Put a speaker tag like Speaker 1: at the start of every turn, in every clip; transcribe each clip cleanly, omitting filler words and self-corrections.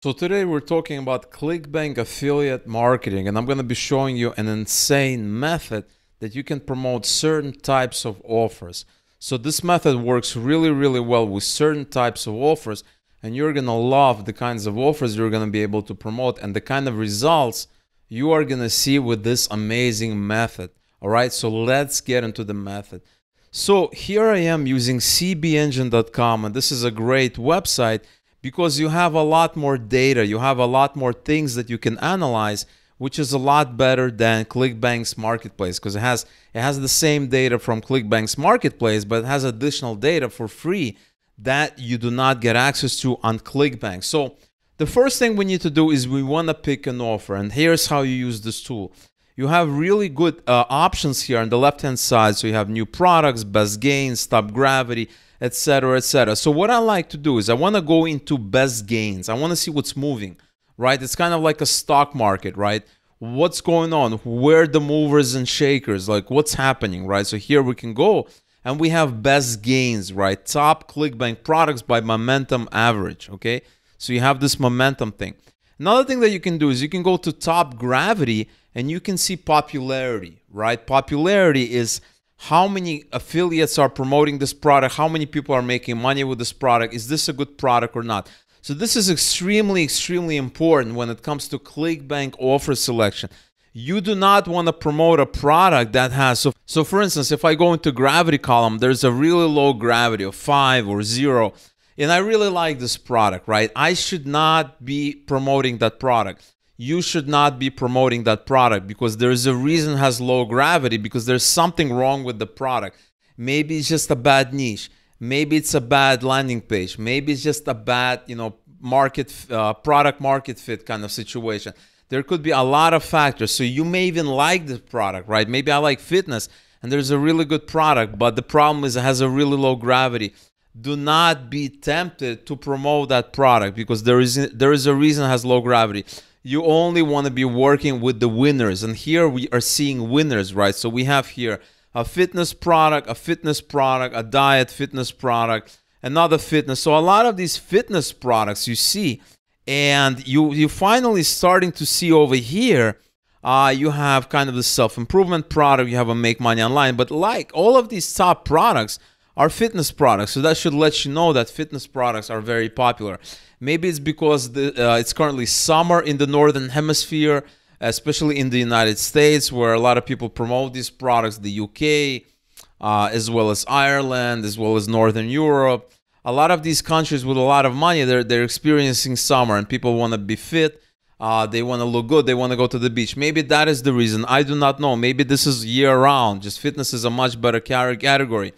Speaker 1: So today we're talking about Clickbank affiliate marketing, and I'm going to be showing you an insane method that you can promote certain types of offers. So this method works really well with certain types of offers, and you're going to love the kinds of offers you're going to be able to promote and the kind of results you are going to see with this amazing method. All right, so let's get into the method. So here I am using cbengine.com, and this is a great website because you have a lot more data, you have a lot more things that you can analyze, which is a lot better than Clickbank's marketplace, because it has the same data from Clickbank's marketplace, but it has additional data for free that you do not get access to on Clickbank. So the first thing we need to do is we want to pick an offer, and here's how you use this tool. You have really good options here on the left-hand side. So you have new products, best gains, stop gravity, etc., etc. So what I like to do is I want to go into best gains. I want to see what's moving, right? It's kind of like a stock market, right? What's going on? Where are the movers and shakers? Like what's happening, right? So here we can go and we have best gains, right? Top Clickbank products by momentum average, okay? So you have this momentum thing. Another thing that you can do is you can go to top gravity and you can see popularity, right? Popularity is how many affiliates are promoting this product, how many people are making money with this product, is this a good product or not? So this is extremely important when it comes to Clickbank offer selection. You do not want to promote a product that has, so for instance, if I go into gravity column, there's a really low gravity of 5 or 0, and I really like this product, right? I should not be promoting that product. You should not be promoting that product because there's a reason it has low gravity, because there's something wrong with the product. Maybe it's just a bad niche. Maybe it's a bad landing page. Maybe it's just a bad, product market fit kind of situation. There could be a lot of factors. So you may even like the product, right? Maybe I like fitness and there's a really good product, but the problem is it has a really low gravity. Do not be tempted to promote that product because there is a reason it has low gravity. You only want to be working with the winners, and here we are seeing winners, right? So we have here a fitness product, a diet fitness product, another fitness. So a lot of these fitness products you see, and you finally starting to see over here, you have kind of the self-improvement product, you have a make money online, but like all of these top products are fitness products. So that should let you know that fitness products are very popular. Maybe it's because it's currently summer in the Northern Hemisphere, especially in the United States, where a lot of people promote these products, the UK, as well as Ireland, as well as Northern Europe. A lot of these countries with a lot of money, they're experiencing summer and people want to be fit. They want to look good. They want to go to the beach. Maybe that is the reason. I do not know. Maybe this is year-round. Just fitness is a much better category.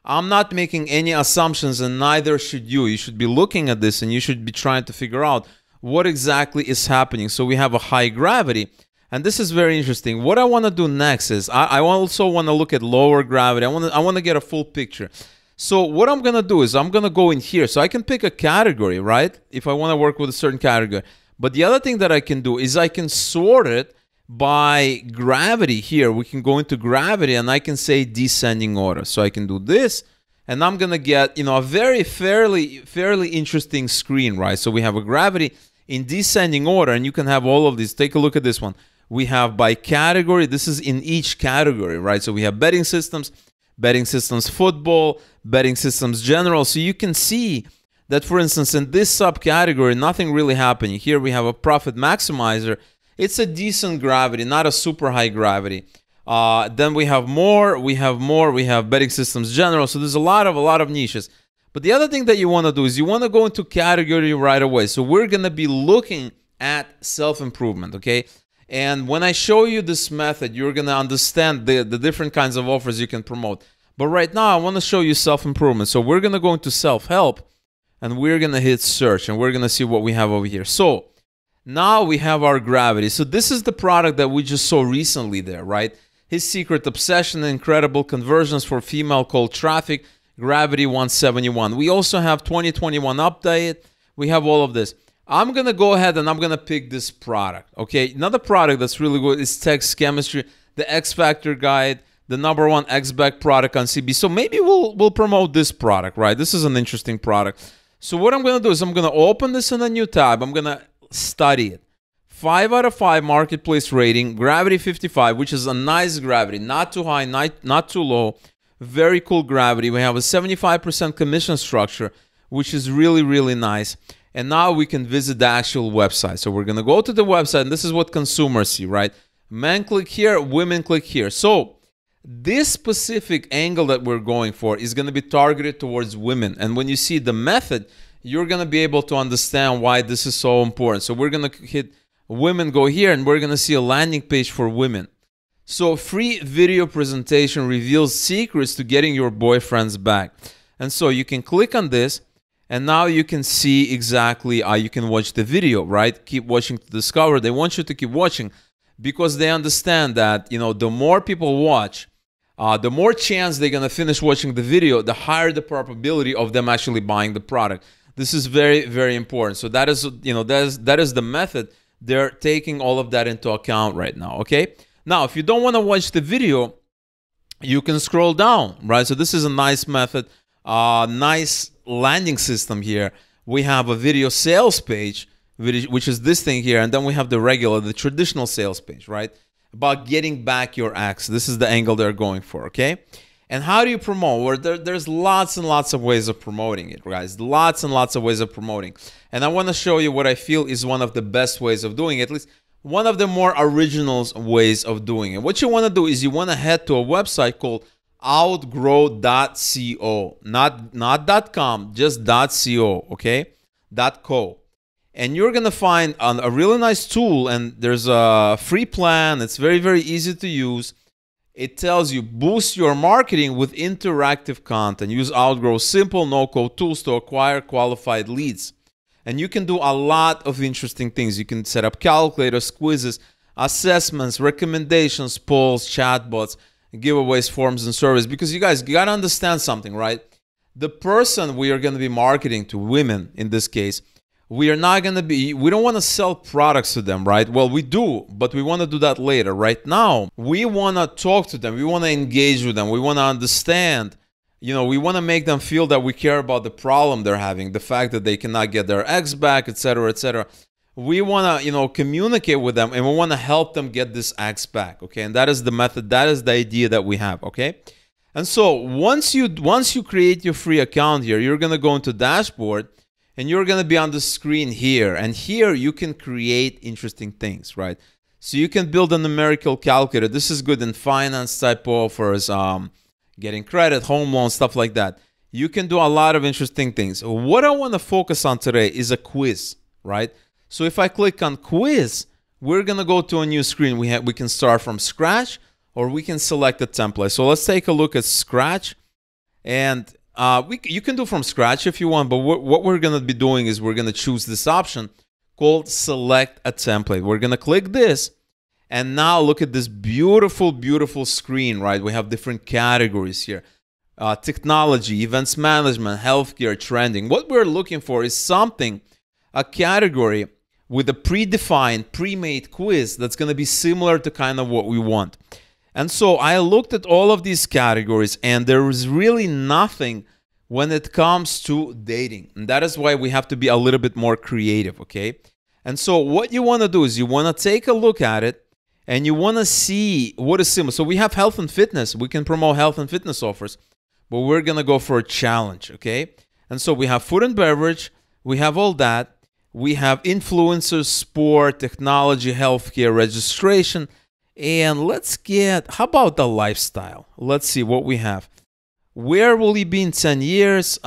Speaker 1: I'm not making any assumptions, and neither should you. You should be looking at this and you should be trying to figure out what exactly is happening. So we have a high gravity, and this is very interesting. What I want to do next is I also want to look at lower gravity. I want to get a full picture. So what I'm going to do is I'm going to go in here. So I can pick a category, right? If I want to work with a certain category. But the other thing that I can do is I can sort it by gravity. Here we can go into gravity and I can say descending order. So I can do this and I'm gonna get a very fairly interesting screen, right? So we have a gravity in descending order, and you can have all of these. Take a look at this one. We have by category. This is in each category, right? So we have betting systems football, betting systems general. So you can see that, for instance, in this subcategory, nothing really happening. Here we have a profit maximizer. It's a decent gravity, not a super high gravity. Then we have more. We have betting systems general. So there's a lot of niches. But the other thing that you want to do is you want to go into category right away. So we're going to be looking at self-improvement, okay? And when I show you this method, you're going to understand the different kinds of offers you can promote. But right now, I want to show you self-improvement. So we're going to go into self-help, and we're going to hit search, and we're going to see what we have over here. So now we have our gravity. So this is the product that we just saw recently there, right? His secret obsession, incredible conversions for female cold traffic, gravity 171. We also have 2021 update. We have all of this. I'm going to go ahead and I'm going to pick this product, okay? Another product that's really good is text chemistry, the X Factor guide, the #1 X-Back product on CB. So maybe we'll promote this product, right? This is an interesting product. So what I'm going to do is I'm going to open this in a new tab. I'm going to study it. 5 out of 5 marketplace rating, gravity 55, which is a nice gravity, not too high, not too low. Very cool gravity. We have a 75% commission structure, which is really, really nice. And now we can visit the actual website. So we're going to go to the website, and this is what consumers see, right? Men click here, women click here. So this specific angle that we're going for is going to be targeted towards women. And when you see the method, you're going to be able to understand why this is so important. So we're going to hit women, go here, and we're going to see a landing page for women. So free video presentation reveals secrets to getting your boyfriends back. And so you can click on this, and now you can see exactly you can watch the video, right? Keep watching to discover. They want you to keep watching because they understand that, you know, the more people watch, the more chance they're going to finish watching the video, the higher the probability of them actually buying the product. This is very, very important. So that is, you know, that is the method. They're taking all of that into account right now, okay? Now, if you don't want to watch the video, you can scroll down, right? So this is a nice method, nice landing system here. We have a video sales page, which is this thing here, and then we have the traditional sales page, right? About getting back your ex. This is the angle they're going for, okay? And how do you promote? Well, there's lots and lots of ways of promoting it, guys. Lots and lots of ways of promoting. And I want to show you what I feel is one of the best ways of doing it, at least one of the more original ways of doing it. What you want to do is you want to head to a website called outgrow.co, not .com, just .co, okay? .co. And you're going to find a really nice tool, and there's a free plan. It's very, very easy to use. It tells you boost your marketing with interactive content. Use Outgrow simple no-code tools to acquire qualified leads. And you can do a lot of interesting things. You can set up calculators, quizzes, assessments, recommendations, polls, chatbots, giveaways, forms, and surveys. Because you guys got to understand something, right? The person we are going to be marketing to, women in this case, we don't want to sell products to them, right? Well, we do, but we want to do that later. Right now, we want to talk to them. We want to engage with them. We want to understand, you know, we want to make them feel that we care about the problem they're having, the fact that they cannot get their ex back, etc., etc. We want to, you know, communicate with them, and we want to help them get this ex back, okay? And that is the method, that is the idea that we have, okay? And so once you create your free account here, you're going to go into dashboard, and you're going to be on the screen here. And here you can create interesting things, right? So you can build a numerical calculator. This is good in finance type offers, getting credit, home loans, stuff like that. You can do a lot of interesting things. What I want to focus on today is a quiz, right? So if I click on quiz, we're going to go to a new screen. We can start from scratch, or we can select a template. So let's take a look at scratch. And you can do from scratch if you want, but what we're going to be doing is we're going to choose this option called select a template. We're going to click this, and now look at this beautiful, beautiful screen, right? We have different categories here. Technology, events management, healthcare, trending. What we're looking for is something, a category with a predefined, pre-made quiz that's going to be similar to kind of what we want. And so I looked at all of these categories, and there is really nothing when it comes to dating. And that is why we have to be a little bit more creative, okay? And so what you want to do is you want to take a look at it, and you want to see what is similar. So we have health and fitness. We can promote health and fitness offers, but we're going to go for a challenge, okay? And so we have food and beverage. We have all that. We have influencers, sport, technology, healthcare, registration. And let's get, how about the lifestyle? Let's see what we have. Where will he be in 10 years?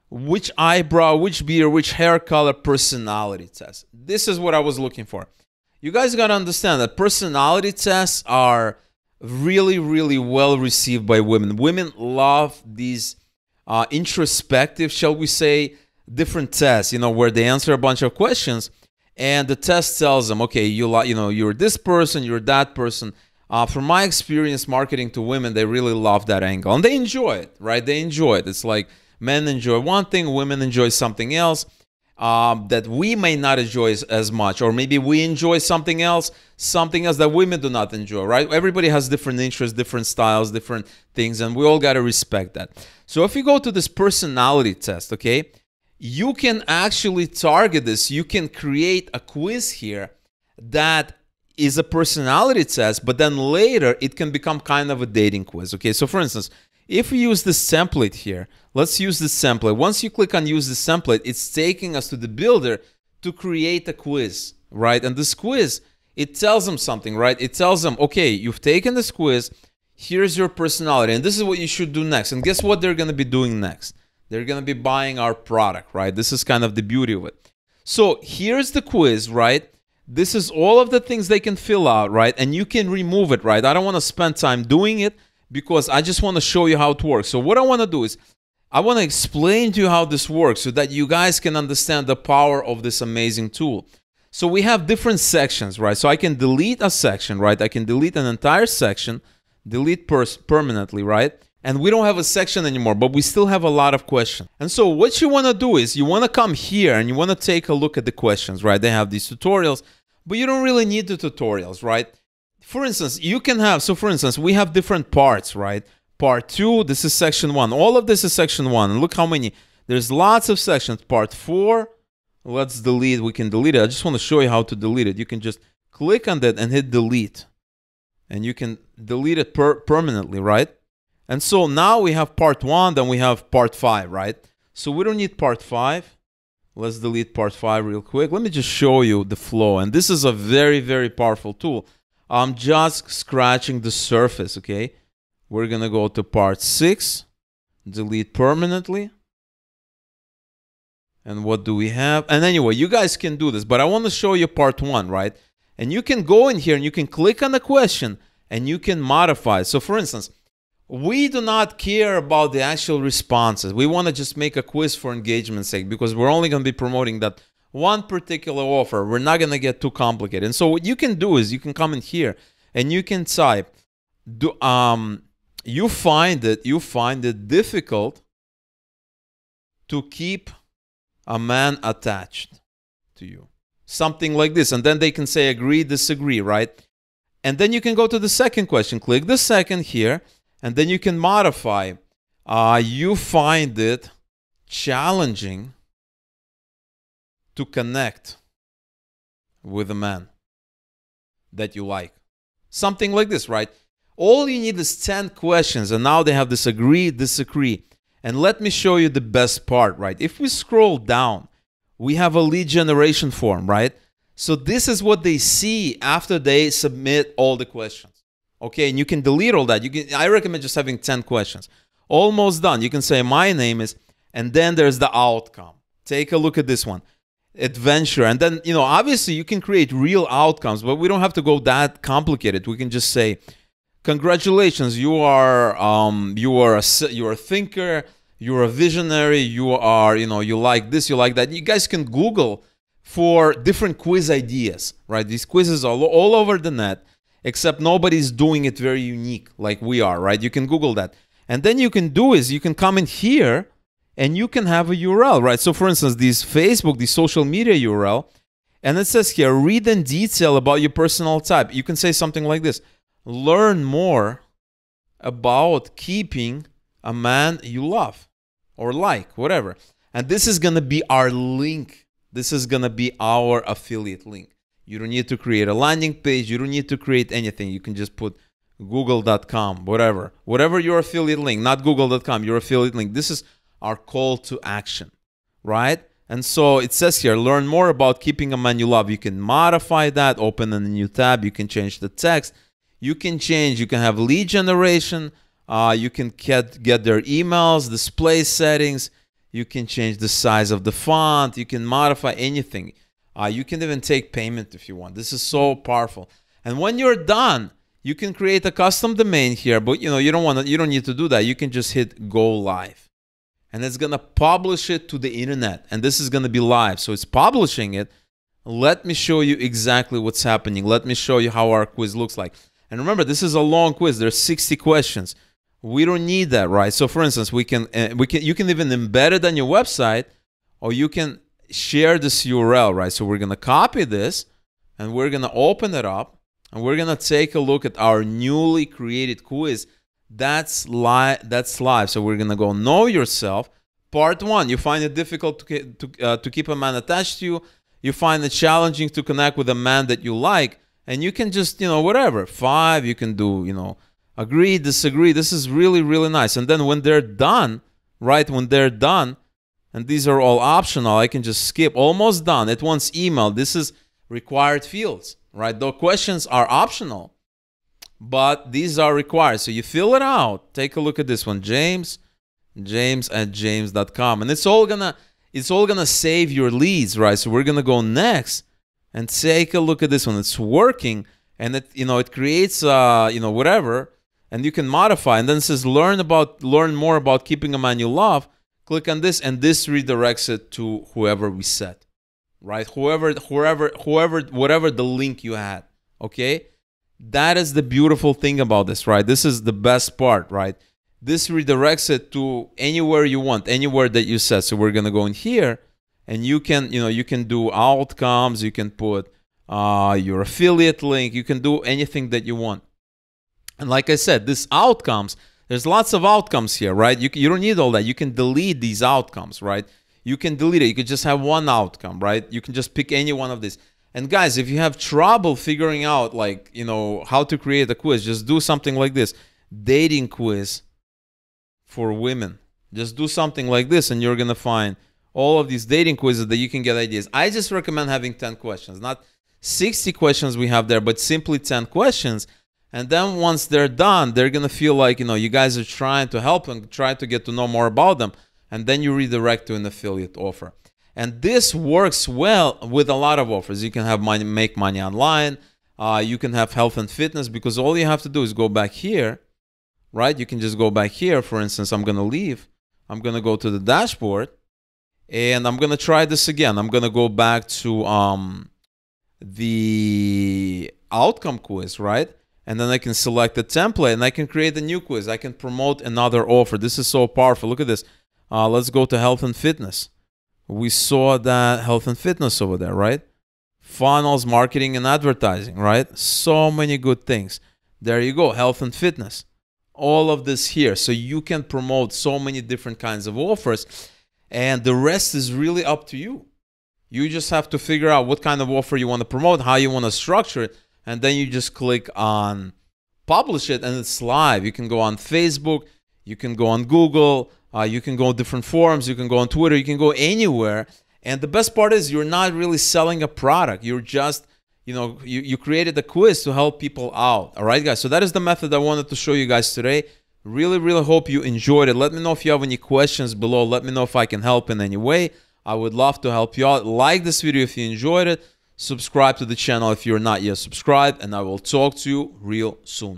Speaker 1: Which eyebrow, which beard, which hair color, personality test. This is what I was looking for. You guys got to understand that personality tests are really, really well received by women. Women love these introspective, shall we say, different tests, you know, where they answer a bunch of questions. And the test tells them, okay, you're this person, you're that person. From my experience marketing to women, they really love that angle. And they enjoy it, right? They enjoy it. It's like men enjoy one thing, women enjoy something else that we may not enjoy as much. Or maybe we enjoy something else that women do not enjoy, right? Everybody has different interests, different styles, different things, and we all got to respect that. So if you go to this personality test, okay, you can actually target this. You can create a quiz here that is a personality test, but then later it can become kind of a dating quiz. Okay, so for instance, if we use this template here, let's use this template. Once you click on use this template, it's taking us to the builder to create a quiz, right? And this quiz, it tells them something, right? It tells them, okay, you've taken this quiz, here's your personality, and this is what you should do next. And guess what they're going to be doing next? They're going to be buying our product, right? This is kind of the beauty of it. So here's the quiz, right? This is all of the things they can fill out, right? And you can remove it, right? I don't want to spend time doing it because I just want to show you how it works. So what I want to do is I want to explain to you how this works so that you guys can understand the power of this amazing tool. So we have different sections, right? So I can delete a section, right? I can delete an entire section, delete permanently, right? And we don't have a section anymore, but we still have a lot of questions. And so what you want to do is you want to come here and you want to take a look at the questions, right? They have these tutorials, but you don't really need the tutorials, right? For instance, you can have, so for instance, we have different parts, right? Part 2, this is section 1. All of this is section 1. And look how many. There's lots of sections. Part 4, let's delete. We can delete it. I just want to show you how to delete it. You can just click on that and hit delete. And you can delete it permanently, right? And so now we have part 1, then we have part 5, right? So we don't need part 5. Let's delete part 5 real quick. Let me just show you the flow. And this is a very, very powerful tool. I'm just scratching the surface, okay? We're going to go to part 6, delete permanently. And what do we have? And anyway, you guys can do this, but I want to show you part 1, right? And you can go in here and you can click on the question and you can modify it. So for instance, we do not care about the actual responses. We want to just make a quiz for engagement's sake because we're only going to be promoting that one particular offer. We're not going to get too complicated. And so what you can do is you can come in here and you can type, you find it difficult to keep a man attached to you. Something like this. And then they can say agree, disagree, right? And then you can go to the second question. Click the second here. And then you can modify. You find it challenging to connect with a man that you like. Something like this, right? All you need is 10 questions. And now they have this agree, disagree. And let me show you the best part, right? If we scroll down, we have a lead generation form, right? So this is what they see after they submit all the questions. Okay, and you can delete all that. I recommend just having 10 questions. Almost done. You can say my name is, and then there's the outcome. Take a look at this one. Adventure. And then, obviously you can create real outcomes, but we don't have to go that complicated. We can just say, congratulations, you are a thinker, you're a visionary, you are, you like this, you like that. You guys can Google for different quiz ideas, right? These quizzes are all over the net. Except nobody's doing it very unique like we are, right? You can Google that. And then you can do is you can come in here and you can have a URL, right? So for instance, these Facebook, the social media URL, and it says here, read in detail about your personal type. You can say something like this. Learn more about keeping a man you love or like, whatever. And this is going to be our link. This is going to be our affiliate link. You don't need to create a landing page. You don't need to create anything. You can just put google.com, whatever. Whatever your affiliate link, not google.com, your affiliate link. This is our call to action, right? And so it says here, learn more about keeping a man you love. You can modify that, open a new tab. You can change the text. You can have lead generation. You can get their emails, display settings. You can change the size of the font. You can modify anything. You can even take payment if you want. This is so powerful. And when you're done, you can create a custom domain here, but you don't need to do that. You can just hit go live. And it's going to publish it to the internet. And this is going to be live. So it's publishing it. Let me show you exactly what's happening. Let me show you how our quiz looks like. And remember, this is a long quiz. There's 60 questions. We don't need that, right? So for instance, you can even embed it on your website, or you can share this URL, right? So we're going to copy this and we're going to open it up and we're going to take a look at our newly created quiz. That's live. So we're going to go know yourself, Part one, you find it difficult to keep a man attached to you. You find it challenging to connect with a man that you like. And you can just, whatever. 5, you can do, agree, disagree. This is really, really nice. And then when they're done, right, when they're done, and these are all optional, I can just skip. Almost done. It wants email. This is required fields, right? The questions are optional, but these are required. So you fill it out. Take a look at this one, james@james.com, and it's all gonna save your leads, right? So we're gonna go next and take a look at this one. It's working, and it creates whatever, and you can modify. And then it says learn more about keeping a man you love. Click on this, and this redirects it to whoever we set, right? Whatever the link you had, okay? That is the beautiful thing about this, right? This is the best part, right? This redirects it to anywhere you want, anywhere that you set. So we're gonna go in here, and you can do outcomes. You can put your affiliate link. You can do anything that you want. And like I said, this outcomes. There's lots of outcomes here, right? You don't need all that. You can delete these outcomes, right? You can delete it. You could just have one outcome, right? You can just pick any one of these. And guys, if you have trouble figuring out, like, how to create a quiz, just do something like this. Dating quiz for women. Just do something like this, and you're going to find all of these dating quizzes that you can get ideas. I just recommend having 10 questions. Not 60 questions we have there, but simply 10 questions. And then once they're done, they're going to feel like, you guys are trying to help them, try to get to know more about them. And then you redirect to an affiliate offer. And this works well with a lot of offers. You can have make money online. You can have health and fitness, because all you have to do is go back here, right? You can just go back here. For instance, I'm going to leave. I'm going to go to the dashboard, and I'm going to try this again. I'm going to go back to the outcome quiz, right? And then I can select the template, and I can create a new quiz. I can promote another offer. This is so powerful. Look at this. Let's go to health and fitness. We saw that health and fitness over there, right? Funnels, marketing, and advertising, right? So many good things. There you go, health and fitness. All of this here. So you can promote so many different kinds of offers, and the rest is really up to you. You just have to figure out what kind of offer you want to promote, how you want to structure it, and then you just click on publish it, and it's live. You can go on Facebook, you can go on Google, you can go on different forums, you can go on Twitter, you can go anywhere. And the best part is you're not really selling a product. You're just, you created a quiz to help people out. All right, guys. So that is the method I wanted to show you guys today. Really, really hope you enjoyed it. Let me know if you have any questions below. Let me know if I can help in any way. I would love to help you out. Like this video if you enjoyed it. Subscribe to the channel if you're not yet subscribed, and I will talk to you real soon.